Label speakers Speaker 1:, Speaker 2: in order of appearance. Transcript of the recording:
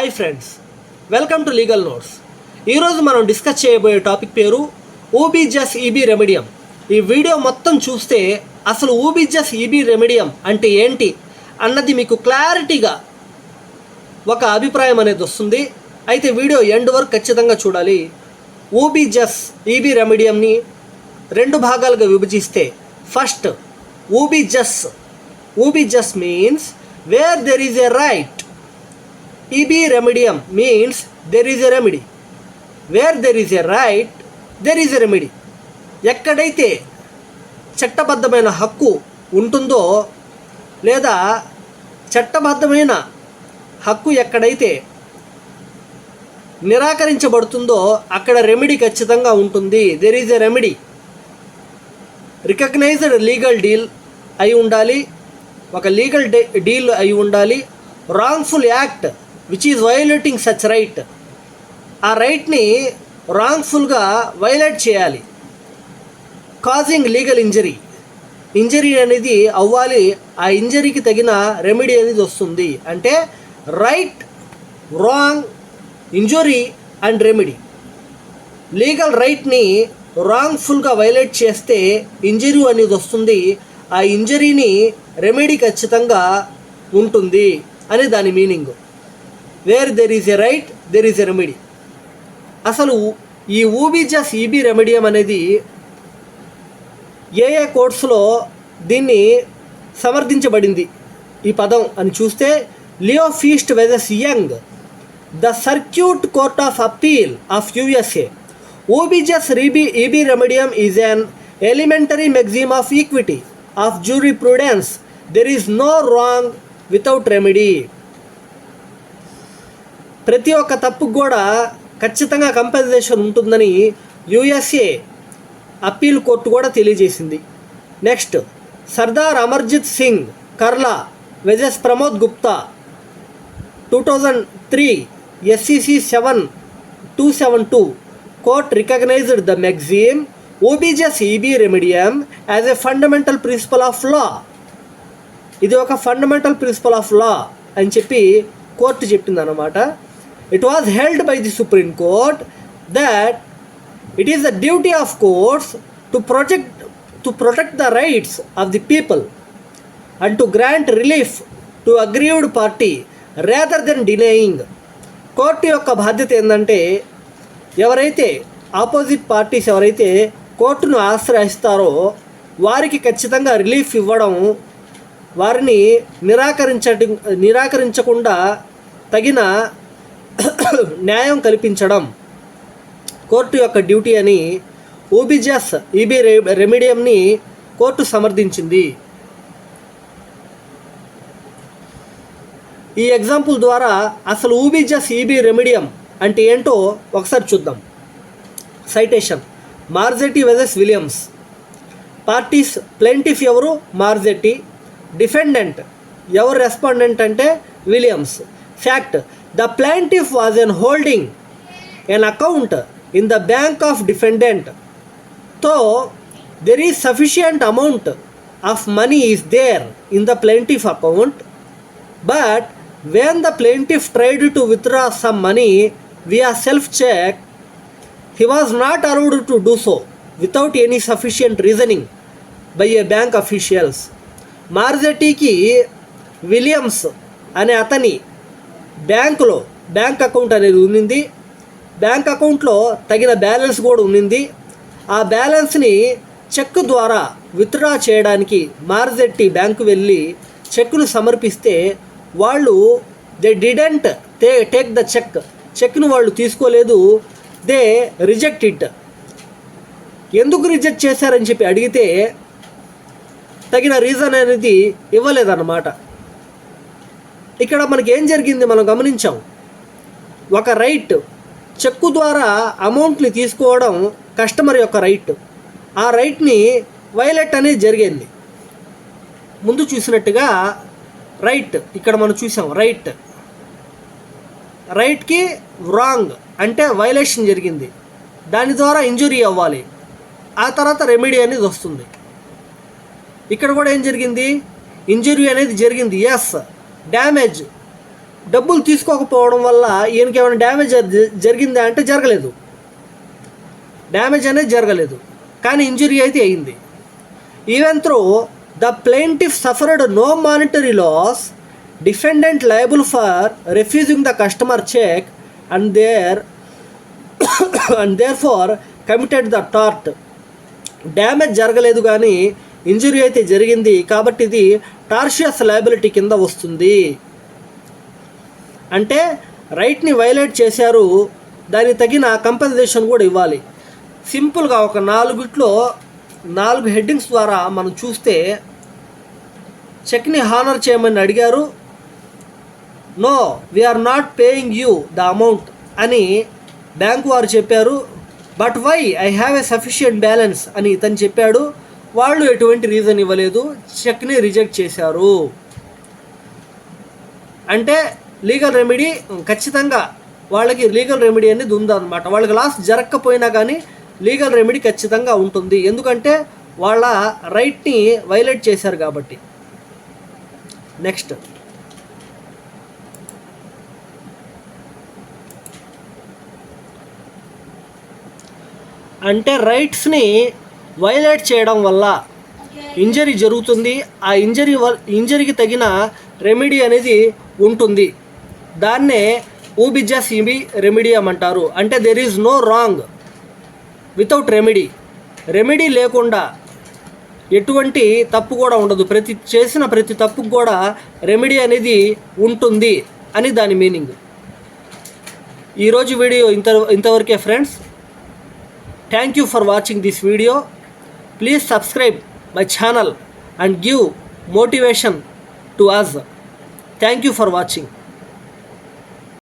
Speaker 1: Hi friends, welcome to legal notes. ఈరోజు మనం discuss చేయబోయే టాపిక్ పేరు ఊబిజస్ ఈబీ రెమెడియం. ఈ వీడియో మొత్తం చూస్తే అసలు ఊబిజస్ ఈబీ రెమెడియం అంటే ఏంటి అన్నది మీకు క్లారిటీగా ఒక అభిప్రాయం అనేది వస్తుంది. అయితే వీడియో ఎండ్ వరకు ఖచ్చితంగా చూడాలి. ఊబిజస్ ఈబీ రెమెడియంని రెండు భాగాలుగా విభజిస్తే, ఫస్ట్ ఊబిజస్ means where there is a right. EB remedium means there is a remedy. Where there is a right, there is a remedy. ఎక్కడైతే చట్టబద్ధమైన హక్కు ఉంటుందో లేదా చట్టబద్ధమైన హక్కు ఎక్కడైతే నిరాకరించబడుతుందో అక్కడ రెమెడీ ఖచ్చితంగా ఉంటుంది. There is a remedy. Recognized legal deal అయి ఉండాలి, ఒక లీగల్ డీల్ అయి ఉండాలి. Wrongful act which is violating such right, ఆ రైట్ని రాంగ్ఫుల్గా వైలేట్ చేయాలి. కాజింగ్ లీగల్ ఇంజరీ అనేది అవ్వాలి, ఆ ఇంజరీకి తగిన రెమెడీ అనేది వస్తుంది. అంటే right, wrong, injury and remedy. Legal రైట్ని రాంగ్ఫుల్గా వైలేట్ చేస్తే ఇంజరీ అనేది వస్తుంది, ఆ ఇంజరీని రెమెడీ ఖచ్చితంగా ఉంటుంది అని దాని meaning. Where there is a right, there is a remedy. అసలు ఈ ఊబిజస్ ఈబీ రెమెడియం అనేది ఏ కోర్ట్స్లో దీన్ని సమర్థించబడింది ఈ పదం అని చూస్తే, Leo Feist versus Young, the circuit court of appeal of USA. ఊబిజస్ ఈబీ రెమెడియం is an elementary maxim of equity of jurisprudence. There is no wrong without remedy. ప్రతి ఒక్క తప్పుకు కూడా ఖచ్చితంగా కంపెన్సేషన్ ఉంటుందని USA అప్పీల్ కోర్టు కూడా తెలియజేసింది. Next, Sardar Amarjit Singh Kalra versus Pramod Gupta 2003 SCC 7272 court recognized the maxim ఊబిజస్ ఈబీ రెమెడియం as a fundamental principle of law. ఇది ఒక ఫండమెంటల్ ప్రిన్సిపల్ ఆఫ్ లా అని చెప్పి కోర్టు చెప్పింది అన్నమాట. It was held by the Supreme Court that it is the duty of courts to protect the rights of the people and to grant relief to aggrieved party rather than denying. Court యొక్క బాధ్యత ఏంటంటే, ఎవరైతే opposite parties ఎవరైతే కోర్టును ఆశ్రయిస్తారో వారికి ఖచ్చితంగా relief ఇవ్వడం, వారిని నిరాకరించకుండా తగిన న్యాయం కల్పించడం కోర్టు యొక్క డ్యూటీ అని ఊబిజస్ ఈబీ రెమెడియంని కోర్టు సమర్థించింది. ఈ ఎగ్జాంపుల్ ద్వారా అసలు ఊబిజస్ ఈబీ రెమెడియం అంటే ఏంటో ఒకసారి చూద్దాం. Citation: Marzetti versus Williams. Parties: plaintiff ఎవరు? మార్జెట్టి. డిఫెండెంట్ ఎవరు? రెస్పాండెంట్ అంటే Williams. Fact: the plaintiff was holding an account in the bank of defendant, so there is sufficient amount of money is there in the plaintiff account, but when the plaintiff tried to withdraw some money via self check, he was not allowed to do so without any sufficient reasoning by a bank officials. మార్జెట్టీకి Williams అనే అతని bank account అనేది ఉన్నింది. Bank అకౌంట్లో తగిన balance కూడా ఉన్నింది. ఆ బ్యాలెన్స్ని చెక్ ద్వారా విత్డ్రా చేయడానికి మార్జెట్టి బ్యాంకు వెళ్ళి చెక్ను సమర్పిస్తే వాళ్ళు దే డిడెంట్ టేక్ ద చెక్ను వాళ్ళు తీసుకోలేదు. They reject it. ఎందుకు రిజెక్ట్ చేశారని చెప్పి అడిగితే తగిన రీజన్ అనేది ఇవ్వలేదన్నమాట. ఇక్కడ మనకి ఏం జరిగింది మనం గమనించాం. ఒక రైట్, చెక్కు ద్వారా అమౌంట్ని తీసుకోవడం కస్టమర్ యొక్క రైట్. ఆ రైట్ని వైలేట్ అనేది జరిగింది. ముందు చూసినట్టుగా రైట్ ఇక్కడ మనం చూసాం. రైట్కి రాంగ్ అంటే వైలేషన్ జరిగింది, దాని ద్వారా ఇంజురీ అవ్వాలి, ఆ తర్వాత రెమెడీ అనేది వస్తుంది. ఇక్కడ కూడా ఏం జరిగింది? ఇంజురీ అనేది జరిగింది. ఎస్, డ్యామేజ్ డబ్బులు తీసుకోకపోవడం వల్ల ఈయనకి ఏమైనా డ్యామేజ్ జరిగిందా అంటే జరగలేదు, డ్యామేజ్ అనేది జరగలేదు, కానీ ఇంజురీ అయితే అయింది. Even though the plaintiff suffered no monetary loss, defendant liable for refusing the customer cheque and therefore committed the tort. Damage జరగలేదు కానీ ఇంజురీ అయితే జరిగింది, కాబట్టి ఇది టార్షియస్ లయబిలిటీ కింద వస్తుంది. అంటే రైట్ని వైలేట్ చేశారు, దానికి తగిన కంపెన్సేషన్ కూడా ఇవ్వాలి. సింపుల్గా ఒక 4 హెడ్డింగ్స్ ద్వారా మనం చూస్తే, చెక్ని హానర్ చేయమని అడిగారు, no we're not paying you the amount అని బ్యాంకు వారు చెప్పారు. But why I have a sufficient balance అని ఇతను చెప్పాడు. వాళ్ళు ఎటువంటి రీజన్ ఇవ్వలేదు, చెక్ని రిజెక్ట్ చేశారు. అంటే లీగల్ రెమెడీ ఖచ్చితంగా వాళ్ళకి లీగల్ రెమెడీ అనేది ఉందన్నమాట. వాళ్ళకి లాస్ జరగకపోయినా కానీ లీగల్ రెమెడీ ఖచ్చితంగా ఉంటుంది, ఎందుకంటే వాళ్ళ రైట్ని వైలేట్ చేశారు కాబట్టి. నెక్స్ట్, అంటే రైట్స్ని వైలేట్ చేయడం వల్ల ఇంజరీ జరుగుతుంది, ఆ ఇంజరీకి తగిన రెమెడీ అనేది ఉంటుంది. దాన్నే ఊబిజా సిబి రెమెడియం అంటారు. అంటే there is no wrong without remedy లేకుండా ఎటువంటి తప్పు కూడా ఉండదు. చేసిన ప్రతి తప్పుకు కూడా రెమెడీ అనేది ఉంటుంది అని దాని మీనింగ్. ఈరోజు వీడియో ఇంతవరకే friends. Thank you for watching this video. Please subscribe my channel and give motivation to us. Thank you for watching.